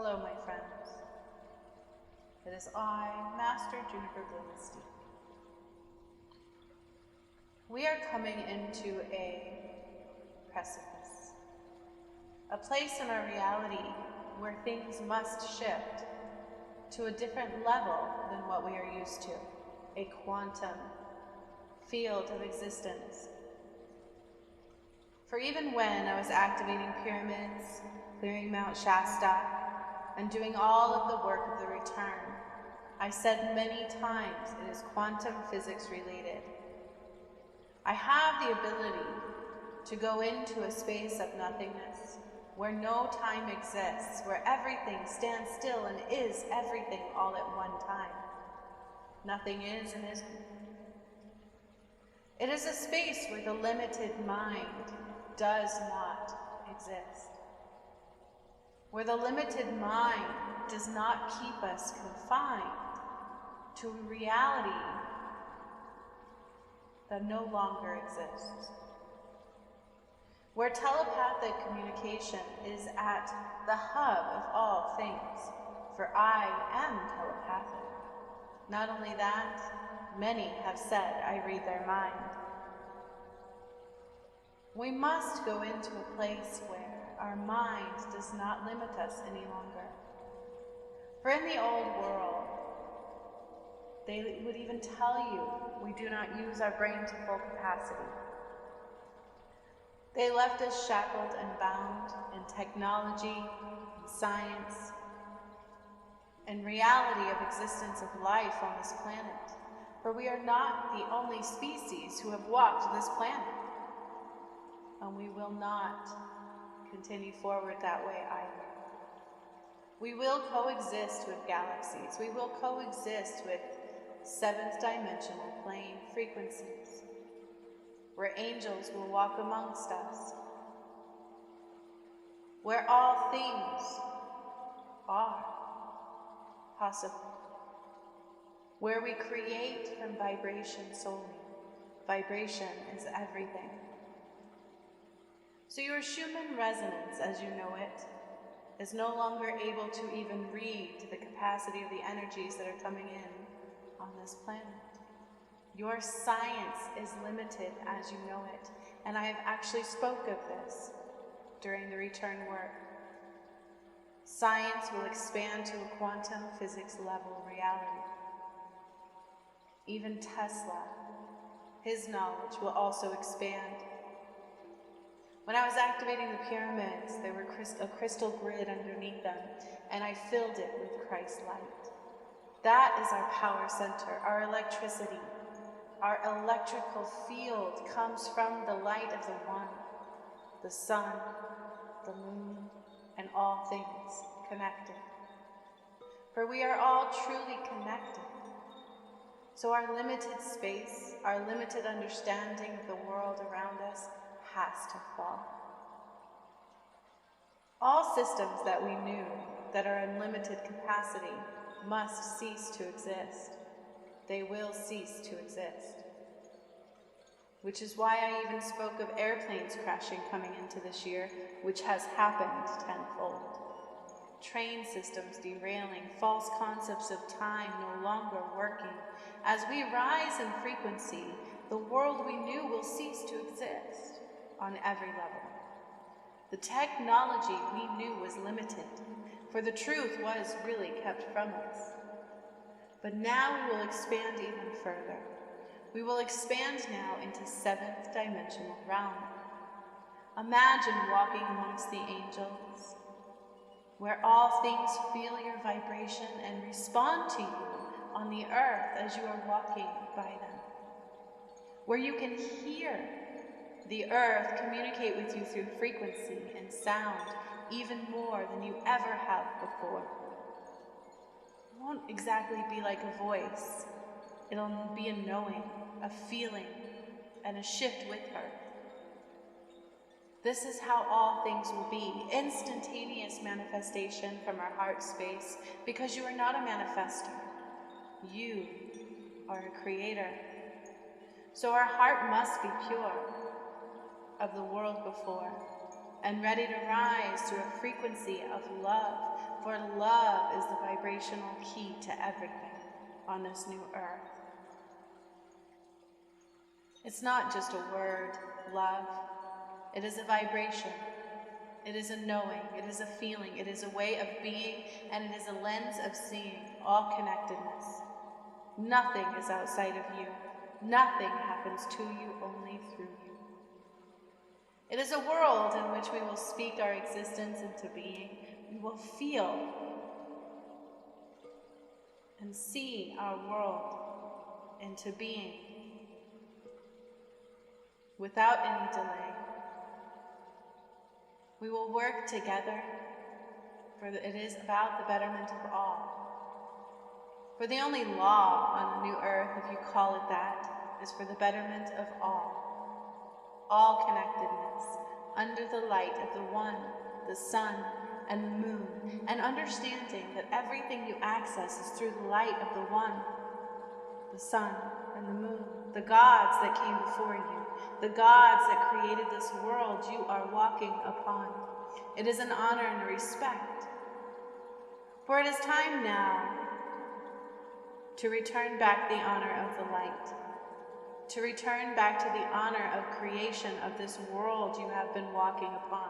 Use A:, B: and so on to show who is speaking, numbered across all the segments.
A: Hello, my friends. It is I, Master Juniper Gillistein. We are coming into a precipice, a place in our reality where things must shift to a different level than what we are used to, a quantum field of existence. For even when I was activating pyramids, clearing Mount Shasta, and doing all of the work of the return, I said many times it is quantum physics related. I have the ability to go into a space of nothingness, where no time exists, where everything stands still and is everything all at one time. Nothing is and isn't. It is a space where the limited mind does not exist, where the limited mind does not keep us confined to a reality that no longer exists, where telepathic communication is at the hub of all things, for I am telepathic. Not only that, many have said I read their mind. We must go into a place where our mind does not limit us any longer. For in the old world, they would even tell you we do not use our brain to full capacity. They left us shackled and bound in technology, in science, and reality of existence of life on this planet. For we are not the only species who have walked this planet, and we will not continue forward that way either. We will coexist with galaxies. We will coexist with seventh dimensional plane frequencies, where angels will walk amongst us, where all things are possible, where we create from vibration solely. Vibration is everything. So your Schumann resonance, as you know it, is no longer able to even read the capacity of the energies that are coming in on this planet. Your science is limited as you know it, and I have actually spoke of this during the return work. Science will expand to a quantum physics level reality. Even Tesla, his knowledge will also expand. When I was activating the pyramids, there were a crystal grid underneath them, and I filled it with Christ's light. That is our power center, our electricity. Our electrical field comes from the light of the One, the sun, the moon, and all things connected. For we are all truly connected. So our limited space, our limited understanding of the world around us has to fall. All systems that we knew that are in limited capacity must cease to exist. They will cease to exist. Which is why I even spoke of airplanes crashing coming into this year, which has happened tenfold. Train systems derailing, false concepts of time no longer working. As we rise in frequency, the world we knew will cease to exist on every level. The technology we knew was limited, for the truth was really kept from us. But now we will expand even further. We will expand now into seventh dimensional realm. Imagine walking amongst the angels, where all things feel your vibration and respond to you on the earth as you are walking by them. Where you can hear the earth communicate with you through frequency and sound even more than you ever have before. It won't exactly be like a voice. It'll be a knowing, a feeling, and a shift with her. This is how all things will be, instantaneous manifestation from our heart space, because you are not a manifester. You are a creator. So our heart must be pure of the world before, and ready to rise to a frequency of love, For love is the vibrational key to everything on this new earth. It's not just a word, love. It is a vibration. It is a knowing. It is a feeling. It is a way of being, and it is a lens of seeing all connectedness. Nothing is outside of you. Nothing happens to you, only through you. It is a world in which we will speak our existence into being. We will feel and see our world into being without any delay. We will work together, for it is about the betterment of all. For the only law on the new earth, if you call it that, is for the betterment of all connectedness, under the light of the one, the sun, and the moon, and understanding that everything you access is through the light of the one, the sun, and the moon, the gods that came before you, the gods that created this world you are walking upon. It is an honor and a respect. For it is time now to return back the honor of the light, to return back to the honor of creation of this world you have been walking upon,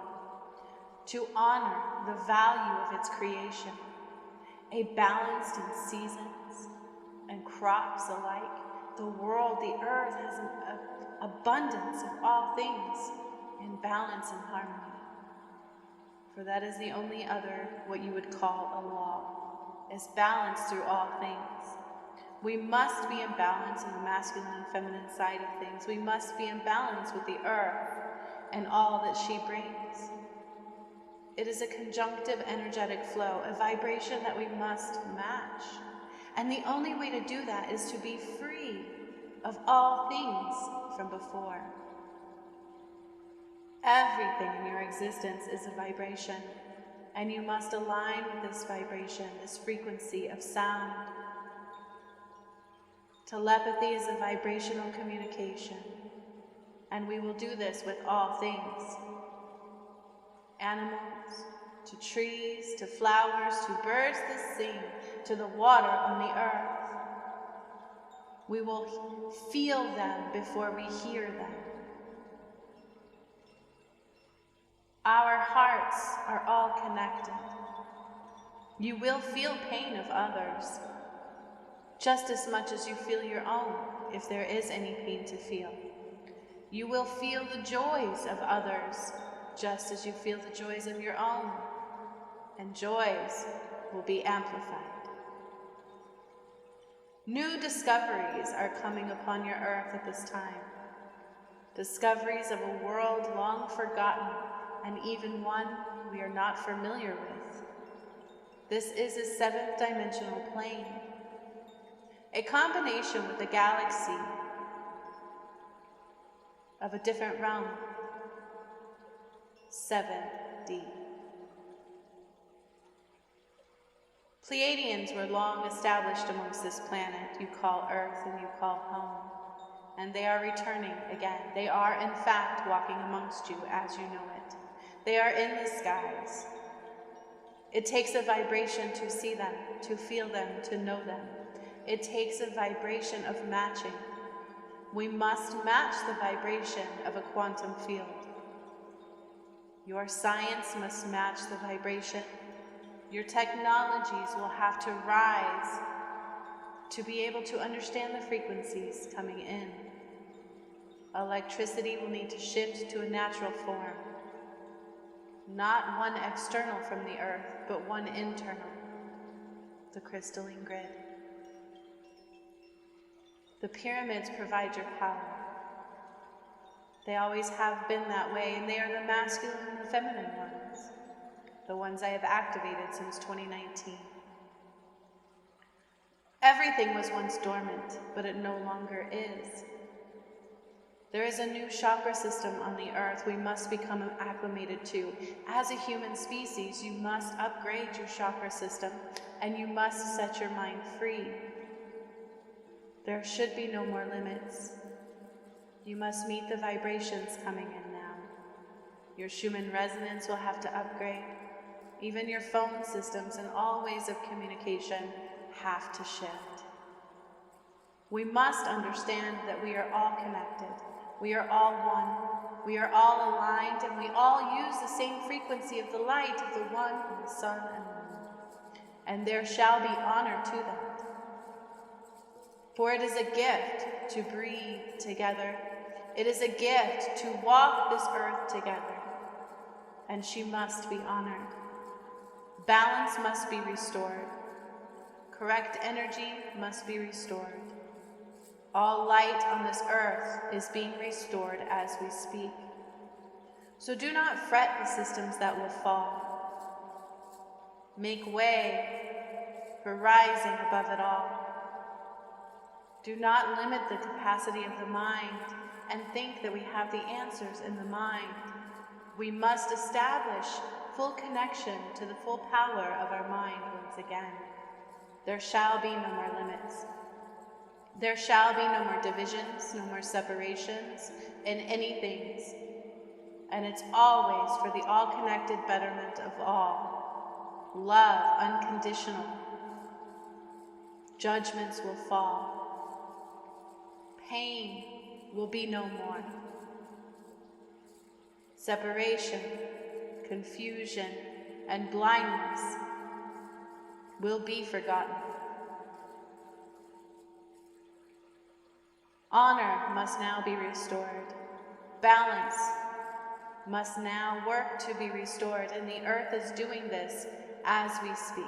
A: to honor the value of its creation, a balanced in seasons and crops alike. The world, the earth, has an abundance of all things in balance and harmony. For that is the only other, what you would call a law, is balance through all things. We must be in balance in the masculine and feminine side of things. We must be in balance with the earth and all that she brings. It is a conjunctive energetic flow, a vibration that we must match. And the only way to do that is to be free of all things from before. Everything in your existence is a vibration, and you must align with this vibration, this frequency of sound. Telepathy is a vibrational communication, and we will do this with all things. Animals, to trees, to flowers, to birds that sing, to the water on the earth. We will feel them before we hear them. Our hearts are all connected. You will feel pain of others, just as much as you feel your own, if there is any pain to feel. You will feel the joys of others, just as you feel the joys of your own, and joys will be amplified. New discoveries are coming upon your earth at this time. Discoveries of a world long forgotten, and even one we are not familiar with. This is a seventh dimensional plane, a combination with the galaxy of a different realm, 7D. Pleiadians were long established amongst this planet you call Earth and you call home, and they are returning again. They are, in fact, walking amongst you as you know it. They are in the skies. It takes a vibration to see them, to feel them, to know them. It takes a vibration of matching. We must match the vibration of a quantum field. Your science must match the vibration. Your technologies will have to rise to be able to understand the frequencies coming in. Electricity will need to shift to a natural form. Not one external from the earth, but one internal, the crystalline grid. The pyramids provide your power. They always have been that way, and they are the masculine and the feminine ones, the ones I have activated since 2019. Everything was once dormant, but it no longer is. There is a new chakra system on the earth we must become acclimated to. As a human species, you must upgrade your chakra system, and you must set your mind free. There should be no more limits. You must meet the vibrations coming in now. Your Schumann resonance will have to upgrade. Even your phone systems and all ways of communication have to shift. We must understand that we are all connected. We are all one. We are all aligned, and we all use the same frequency of the light of the one, and the sun, and the moon. And there shall be honor to that. For it is a gift to breathe together. It is a gift to walk this earth together. And she must be honored. Balance must be restored. Correct energy must be restored. All light on this earth is being restored as we speak. So do not fret the systems that will fall. Make way for rising above it all. Do not limit the capacity of the mind and think that we have the answers in the mind. We must establish full connection to the full power of our mind once again. There shall be no more limits. There shall be no more divisions, no more separations in any things. And it's always for the all-connected betterment of all. Love, unconditional. Judgments will fall. Pain will be no more. Separation, confusion, and blindness will be forgotten. Honor must now be restored. Balance must now work to be restored, and the earth is doing this as we speak.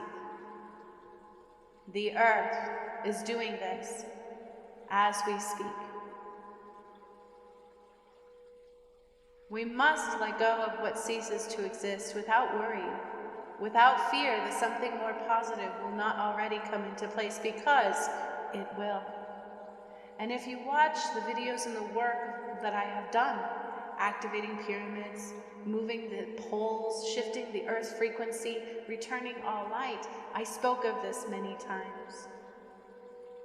A: The earth is doing this as we speak. We must let go of what ceases to exist without worry, without fear that something more positive will not already come into place, because it will. And if you watch the videos and the work that I have done, activating pyramids, moving the poles, shifting the earth's frequency, returning all light, I spoke of this many times.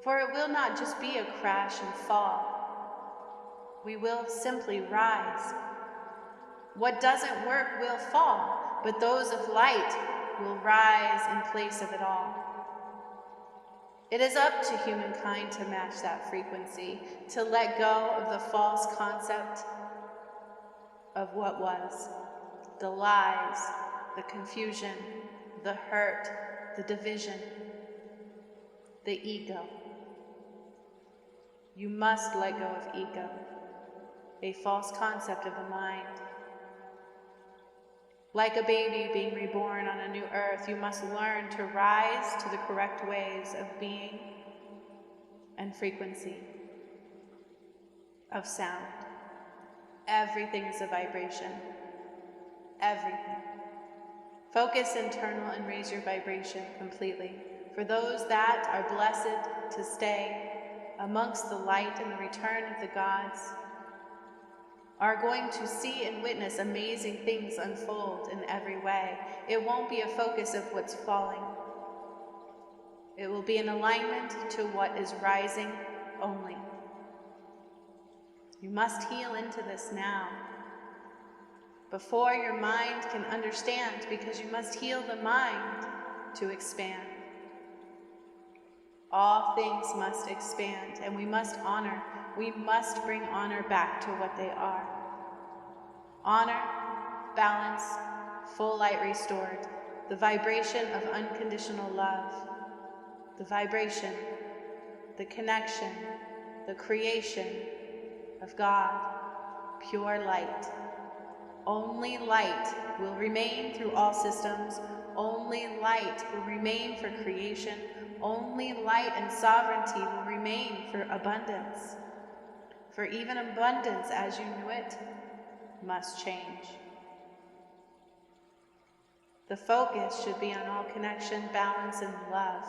A: For it will not just be a crash and fall. We will simply rise. What doesn't work will fall, but those of light will rise in place of it all. It is up to humankind to match that frequency, to let go of the false concept of what was, the lies, the confusion, the hurt, the division, the ego. You must let go of ego, a false concept of the mind. Like a baby being reborn on a new earth, you must learn to rise to the correct ways of being and frequency, of sound. Everything is a vibration. Everything. Focus internal and raise your vibration completely. For those that are blessed to stay amongst the light and the return of the gods, are going to see and witness amazing things unfold in every way. It won't be a focus of what's falling. It will be an alignment to what is rising only. You must heal into this now, before your mind can understand, because you must heal the mind to expand. All things must expand, and we must honor. We must bring honor back to what they are. Honor, balance, full light restored, the vibration of unconditional love, the vibration, the connection, the creation of God, pure light. Only light will remain through all systems. Only light will remain for creation. Only light and sovereignty will remain for abundance. For even abundance as you knew it must change. The focus should be on all connection, balance, and love.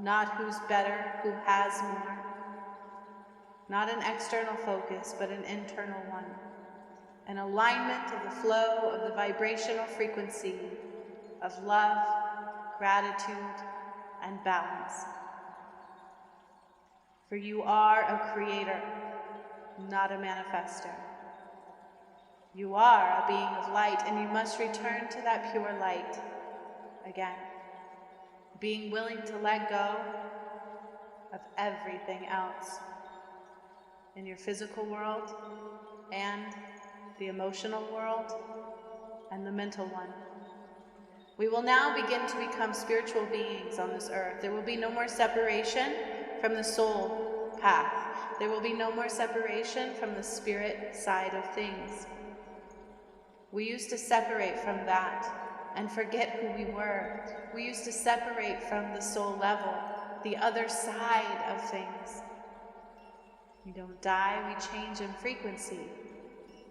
A: Not who's better, who has more. Not an external focus, but an internal one. An alignment of the flow of the vibrational frequency of love, gratitude, and balance. For you are a creator, not a manifester. You are a being of light, and you must return to that pure light again. Being willing to let go of everything else in your physical world and the emotional world and the mental one. We will now begin to become spiritual beings on this earth. There will be no more separation from the soul path. There will be no more separation from the spirit side of things. We used to separate from that and forget who we were. We used to separate from the soul level, the other side of things. We don't die, we change in frequency.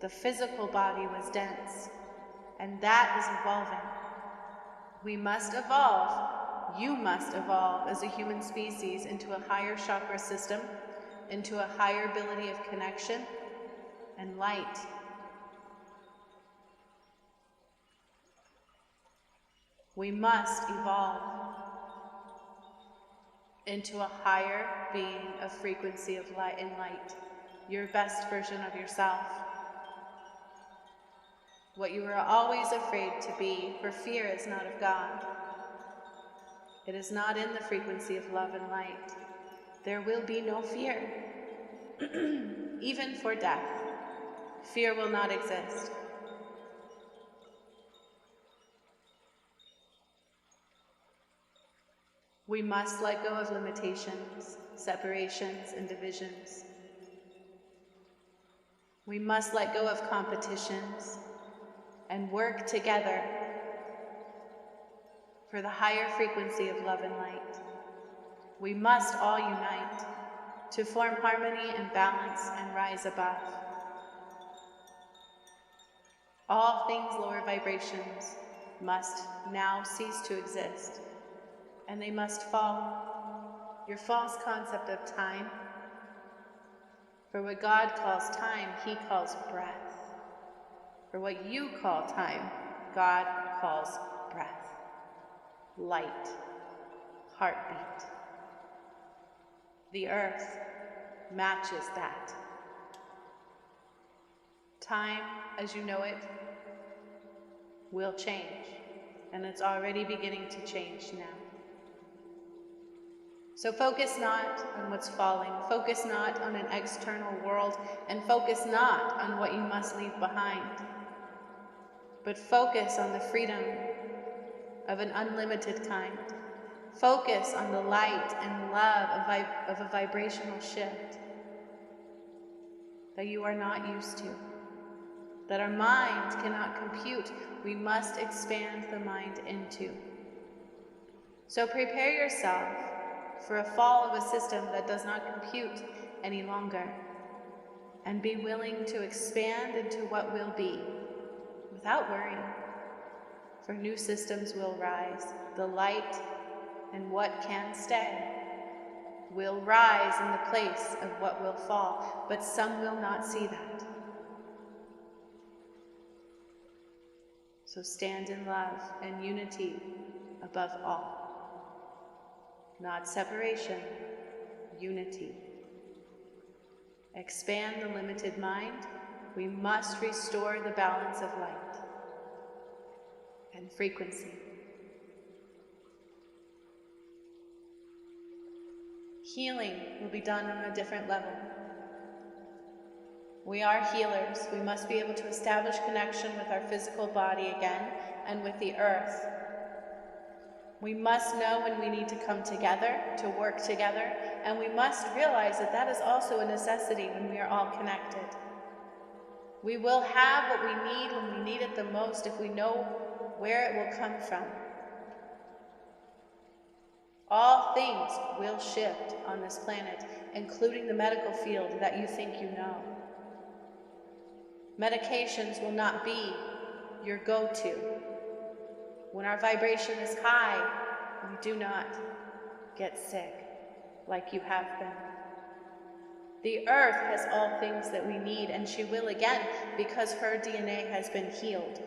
A: The physical body was dense, and that is evolving. We must evolve, you must evolve as a human species into a higher chakra system, into a higher ability of connection and light. We must evolve into a higher being of frequency of light and light, your best version of yourself. What you were always afraid to be, for fear is not of God. It is not in the frequency of love and light. There will be no fear. Even for death, fear will not exist. We must let go of limitations, separations, and divisions. We must let go of competitions and work together for the higher frequency of love and light. We must all unite to form harmony and balance and rise above. All things lower vibrations must now cease to exist, and they must fall. Your false concept of time, for what God calls time, He calls breath. For what you call time, God calls breath, light, heartbeat. The earth matches that. Time, as you know it, will change, and it's already beginning to change now. So focus not on what's falling, focus not on an external world, and focus not on what you must leave behind, but focus on the freedom of an unlimited kind. Focus on the light and love of a vibrational shift that you are not used to, that our mind cannot compute. We must expand the mind into. So prepare yourself for a fall of a system that does not compute any longer, and be willing to expand into what will be without worrying, for new systems will rise. The light and what can stay will rise in the place of what will fall, but some will not see that. So stand in love and unity above all. Not separation, unity. Expand the limited mind. We must restore the balance of light and frequency. Healing will be done on a different level. We are healers. We must be able to establish connection with our physical body again and with the earth. We must know when we need to come together, to work together, and we must realize that that is also a necessity when we are all connected. We will have what we need when we need it the most if we know where it will come from. All things will shift on this planet, including the medical field that you think you know. Medications will not be your go-to. When our vibration is high, we do not get sick like you have been. The earth has all things that we need, and she will again because her DNA has been healed.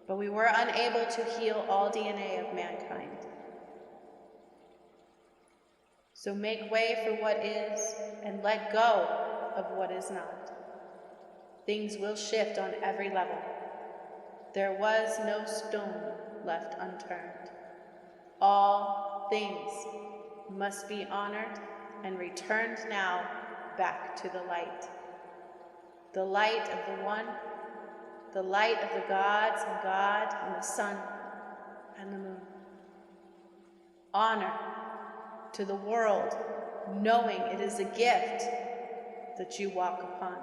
A: But we were unable to heal all DNA of mankind. So make way for what is and let go of what is not. Things will shift on every level. There was no stone left unturned. All things must be honored and returned now back to the light. The light of the One, the light of the gods and God and the sun and the moon. Honor to the world, knowing it is a gift that you walk upon.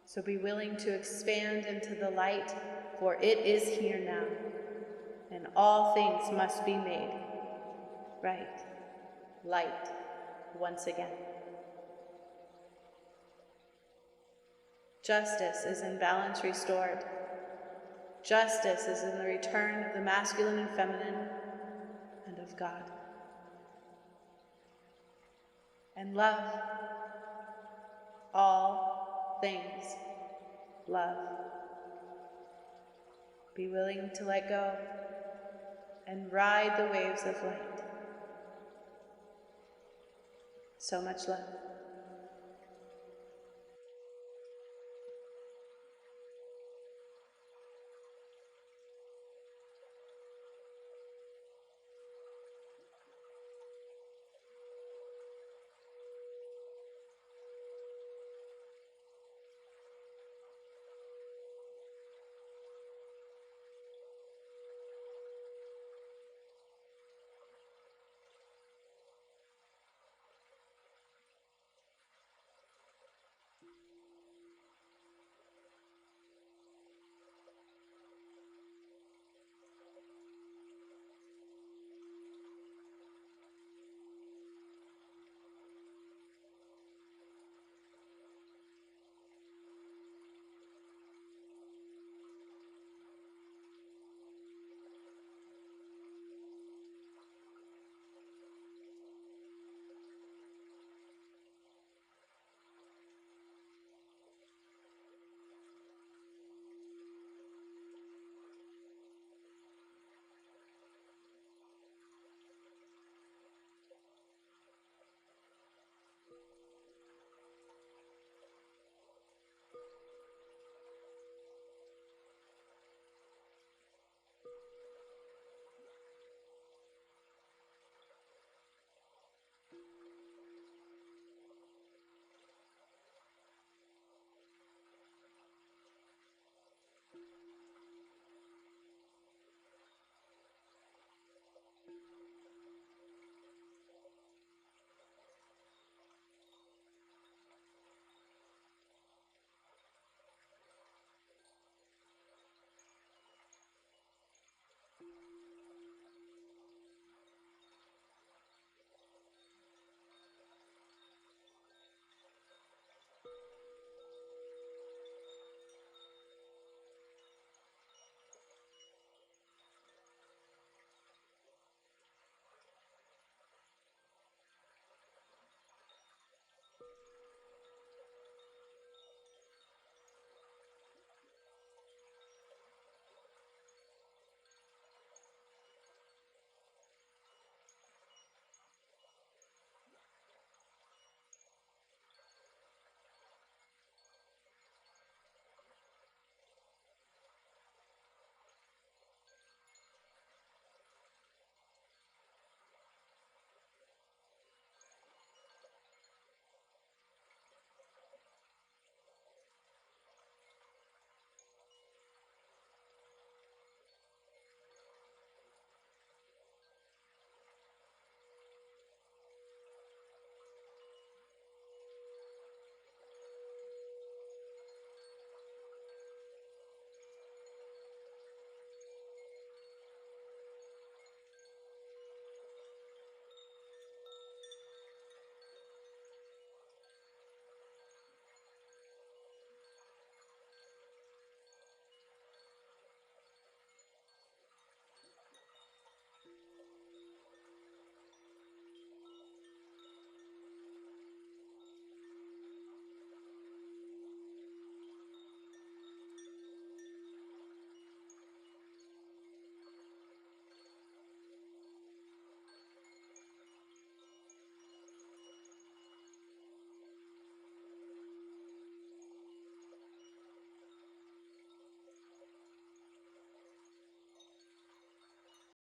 A: So be willing to expand into the light, for it is here now, and all things must be made right, light, once again. Justice is in balance restored. Justice is in the return of the masculine and feminine, and of God. And love, all things love. Be willing to let go and ride the waves of light. So much love.